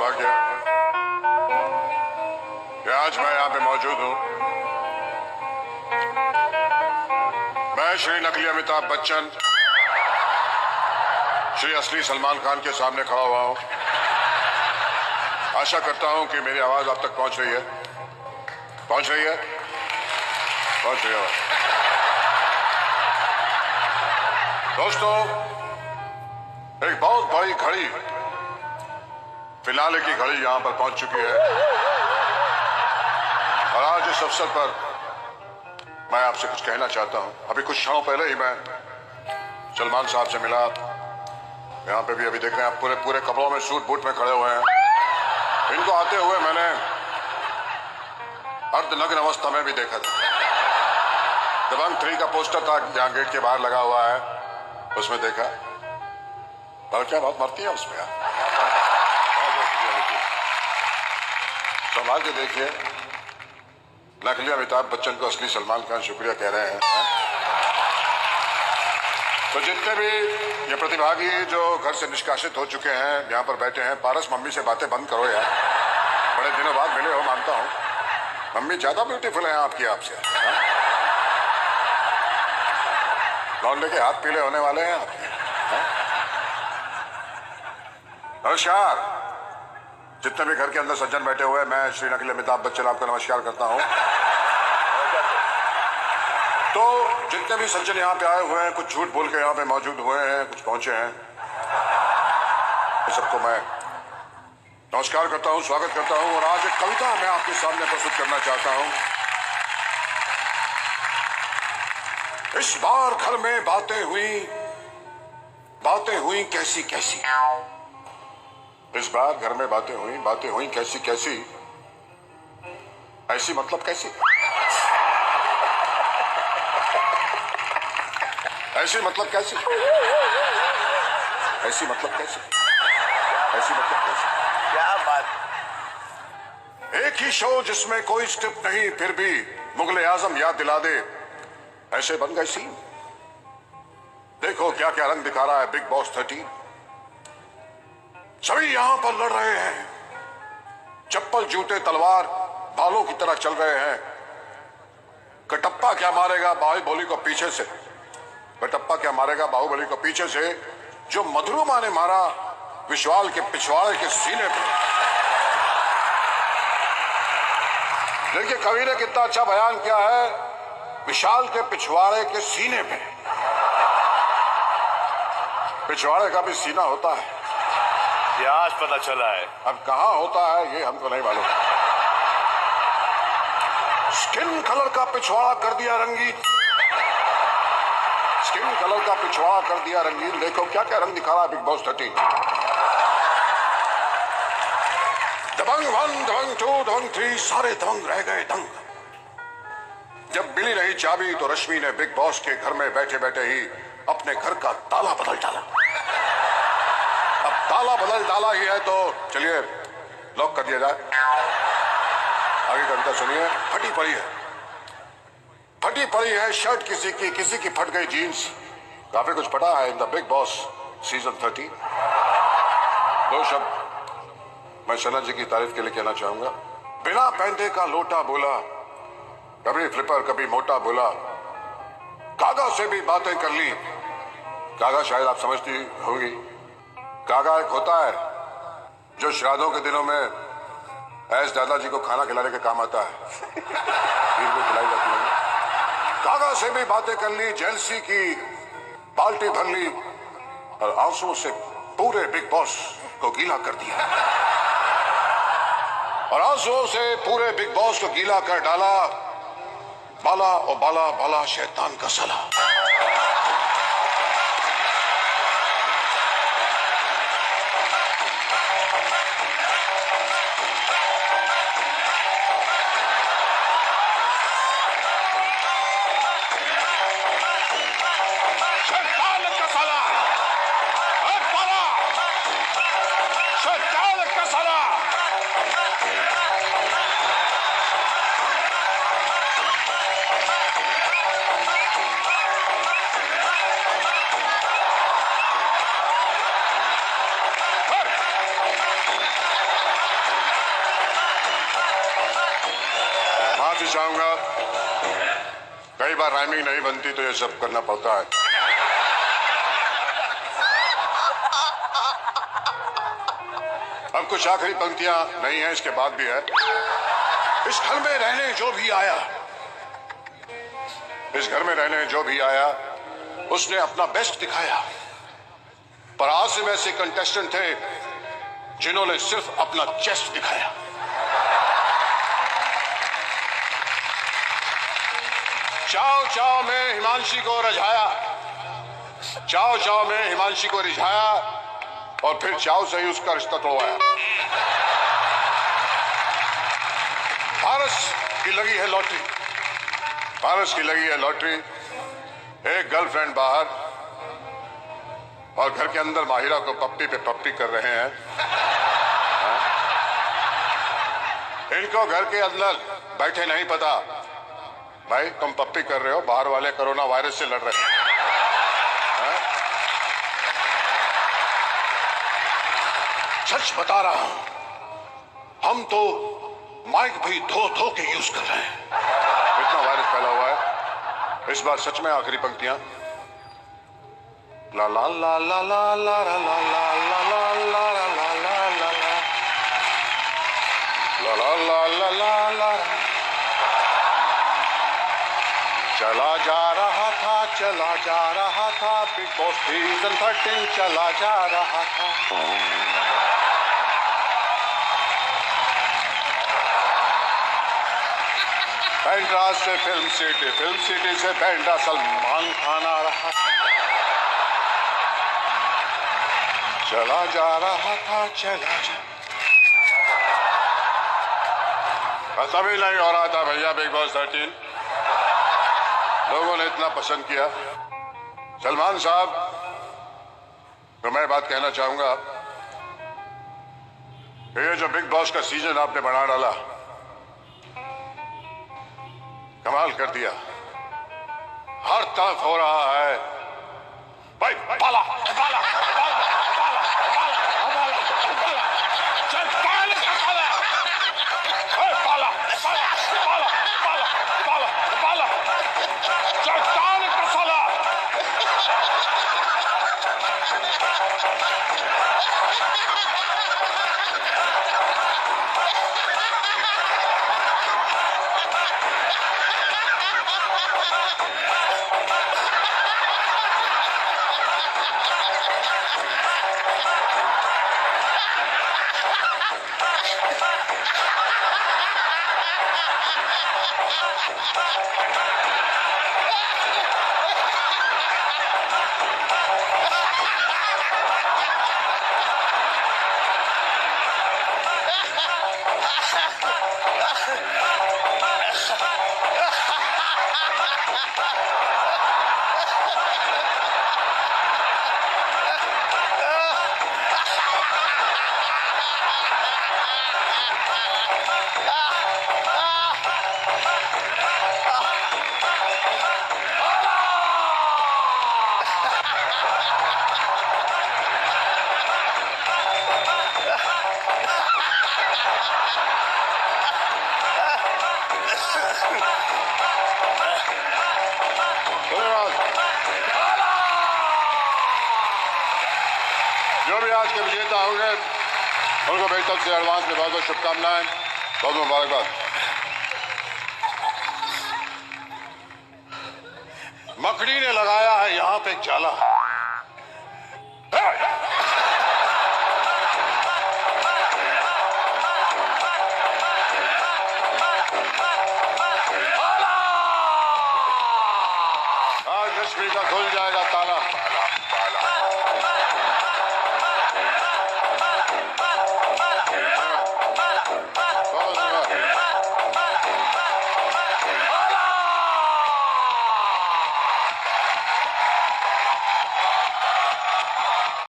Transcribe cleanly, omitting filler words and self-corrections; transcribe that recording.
सौभाग्य कि आज मैं यहाँ पे मौजूद हूँ। मैं श्री नकली अमिताभ बच्चन, श्री असली सलमान खान के सामने खड़ा हुआ हूँ। आशा करता हूँ कि मेरी आवाज आप तक पहुंच रही है। पहुंच रही है? पहुंच रही है। दोस्तों, एक बहुत बड़ी घड़ी, फिनाले की घड़ी यहां पर पहुंच चुकी है और आज इस अवसर पर मैं आपसे कुछ कहना चाहता हूं। अभी कुछ क्षणों पहले ही मैं सलमान साहब से मिला। यहां पे भी अभी देख रहे हैं आप, पूरे पूरे कपड़ों में, सूट बूट में खड़े हुए हैं। इनको आते हुए मैंने अर्धनग्न अवस्था में भी देखा था। दबंग 3 का पोस्टर था जहां गेट के बाहर लगा हुआ है, उसमें देखा। और क्या बात मरती है उसमें यार। संभाल के देखिए, नकली अमिताभ बच्चन को असली सलमान खान शुक्रिया कह रहे हैं। तो जितने भी ये प्रतिभागी जो घर से निष्कासित हो चुके हैं, यहाँ पर बैठे हैं, पारस मम्मी से बातें बंद करो यार। बड़े दिनों बाद मिले हो, मानता हूँ। मम्मी ज्यादा ब्यूटीफुल है आपकी आपसे। लौंडे के हाथ पीले होने वाले हैं आपके। नमस्कार। जितने भी घर के अंदर सज्जन बैठे हुए हैं, मैं श्री नकली अमिताभ बच्चन आपको नमस्कार करता हूं। तो जितने भी सज्जन यहाँ पे आए हुए हैं, कुछ झूठ बोल के यहाँ पे मौजूद हुए हैं, कुछ पहुंचे हैं, सबको मैं नमस्कार करता हूं, स्वागत करता हूं। और आज एक कविता मैं आपके सामने प्रस्तुत करना चाहता हूं। इस बार घर में बातें हुई कैसी कैसी। इस बार घर में बातें हुई कैसी कैसी। ऐसी मतलब कैसी? ऐसी मतलब कैसी? ऐसी मतलब कैसी? ऐसी मतलब कैसी? क्या बात। एक ही शो जिसमें कोई स्क्रिप्ट नहीं, फिर भी मुगले आजम याद दिला दे, ऐसे बन गए सीन। देखो क्या क्या रंग दिखा रहा है बिग बॉस 13। सभी यहां पर लड़ रहे हैं, चप्पल जूते तलवार भालों की तरह चल रहे हैं। कटप्पा क्या मारेगा बाहुबली को पीछे से, कटप्पा क्या मारेगा बाहुबली को पीछे से, जो मधुरमा ने मारा विशाल के पिछवाड़े के सीने पर। देखिए कवि ने कितना अच्छा बयान किया है, विशाल के पिछवाड़े के सीने पे। पिछवाड़े का भी सीना होता है, ये आज पता चला है। अब कहां होता है ये हमको नहीं मालूम। स्किन कलर का पिछवाड़ा कर दिया रंगीन, स्किन कलर का पिछवाड़ा कर दिया रंगीन। देखो क्या क्या रंग दिखा रहा है बिग बॉस 13। दबंग 1, दबंग 2, दबंग 3, सारे दबंग रह गए दंग। जब मिली नहीं चाबी तो रश्मि ने बिग बॉस के घर में बैठे बैठे ही अपने घर का ताला बदल डाला। अब ताला बदल डाला ही है तो चलिए लॉक कर दिया जाए। आगे कविता सुनिए। फटी पड़ी है शर्ट किसी की फट गई जीन्स। काफी कुछ फटा है in the big boss season 13। 2 शब्द मैं सना जी की तारीफ के लिए कहना चाहूंगा। बिना पैंदे का लोटा बोला, कभी फ्लिपर कभी मोटा बोला, कागा से भी बातें कर ली। कागा शायद आप समझती होंगी, कागा एक होता है जो श्राद्धों के दिनों में ऐस दादाजी को खाना खिलाने के काम आता है। खीर को खिलाई जाती है। कागा से भी बातें कर ली, जेलसी की बाल्टी भर ली और आंसुओं से पूरे बिग बॉस को गीला कर दिया। और आंसुओं से पूरे बिग बॉस को गीला कर डाला। बाला ओ बाला बाला शैतान का सला। माफी चाहूंगा, कई बार राइमिंग नहीं बनती तो ये सब करना पड़ता है। अब कुछ आखिरी पंक्तियां नहीं है, इसके बाद भी है। इस घर में रहने जो भी आया, इस घर में रहने जो भी आया, उसने अपना बेस्ट दिखाया। पर आसिम ऐसे कंटेस्टेंट थे जिन्होंने सिर्फ अपना चेस्ट दिखाया। चाव चाव में हिमांशी को रिझाया, चाव चाव में हिमांशी को रिझाया और फिर चाव से ही उसका रिश्ता तोड़वाया। पारस की लगी है लॉटरी, पारस की लगी है लॉटरी। एक गर्लफ्रेंड बाहर और घर के अंदर माहिरा को पप्पी पे पप्पी कर रहे हैं। इनको घर के अंदर बैठे नहीं पता, भाई तुम पप्पी कर रहे हो, बाहर वाले कोरोना वायरस से लड़ रहे हैं। सच बता रहा हूं, हम तो माइक भी धो धो के यूज कर रहे हैं, इतना वायरस फैला हुआ है। इस बार सच में आखिरी पंक्तियां। ला ला ला ला ला ला ला ला ला ला ला ला ला ला ला ला ला ला ला। चला जा रहा था, चला जा रहा था, बिग बॉस सीजन 13 चला जा रहा था। बैंड्रा से फिल्म सिटी से बैंड्रा सलमान खान आ रहा था। चला जा रहा था, चला जा। तभी नहीं हो रहा था भैया बिग बॉस 13, लोगों ने इतना पसंद किया। सलमान साहब तो मैं बात कहना चाहूंगा, ये जो बिग बॉस का सीजन आपने बना डाला, कमाल कर दिया। हर तरफ हो रहा है भाई, पाला पाला पाला पाला पाला पाला, चल पाला पाला पाला पाला पाला पाला पाला, चट्टान का साला। जो भी आज के विजेता होंगे उनको मेरी तरफ से एडवांस में बहुत बहुत शुभकामनाएं, बहुत मुबारकबाद। मकड़ी ने लगाया है यहाँ पे जाला।